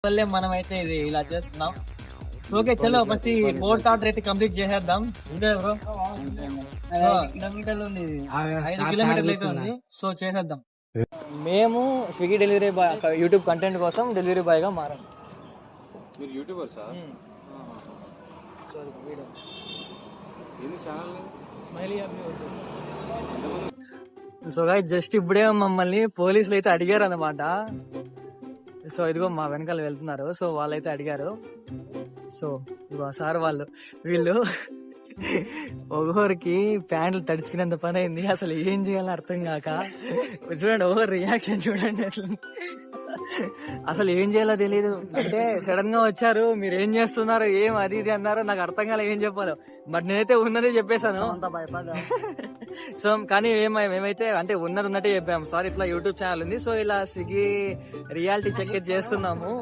వల్లే మనం అయితే ఇది ఇలా చేస్తున్నాం. ఓకే చలో ఫస్ట్ ఈ బోట్ ఆర్డర్ అయితే కంప్లీట్ చేసేద్దాం. ఇదే బ్రో సో 5 కిలోమీటర్లు ఉంది, 5 కిలోమీటర్లు అయితే ఉంది. సో చేసేద్దాం. మేము Swiggy delivery boy YouTube content కోసం డెలివరీ బాయ్ గా మారాం. మీరు YouTuber sir? So guys just ఇప్పుడే మమ్మల్ని పోలీసులు అయితే అడిగారు అనమాట. సో ఇదిగో మా వెనకాల వెళ్తున్నారు. సో వాళ్ళైతే అడిగారు. సో ఇదిగో సార్ వీళ్ళు ఒకరికి ప్యాంట్లు తడిచిపోయినంత పని అయింది. అసలు ఏం చేయాలో అర్థం కాక చూడండి, ఒకరు రియాక్షన్ చూడండి అట్లా. అసలు ఏం చేయాలో తెలియదు. అంటే సడన్ గా వచ్చారు, మీరు ఏం చేస్తున్నారు, ఏం అది ఇది అన్నారు. నాకు అర్థం కాలే ఏం చెప్పాలో. బట్ నేనైతే ఉన్నదే చెప్పేశాను. సో కానీ మేమైతే అంటే ఉన్నట్టే చెప్పాము. సారీ ఇట్లా యూట్యూబ్ ఛానల్ ఉంది, సో ఇలా స్విగ్గీ రియాలిటీ చెక్ చేస్తున్నాము.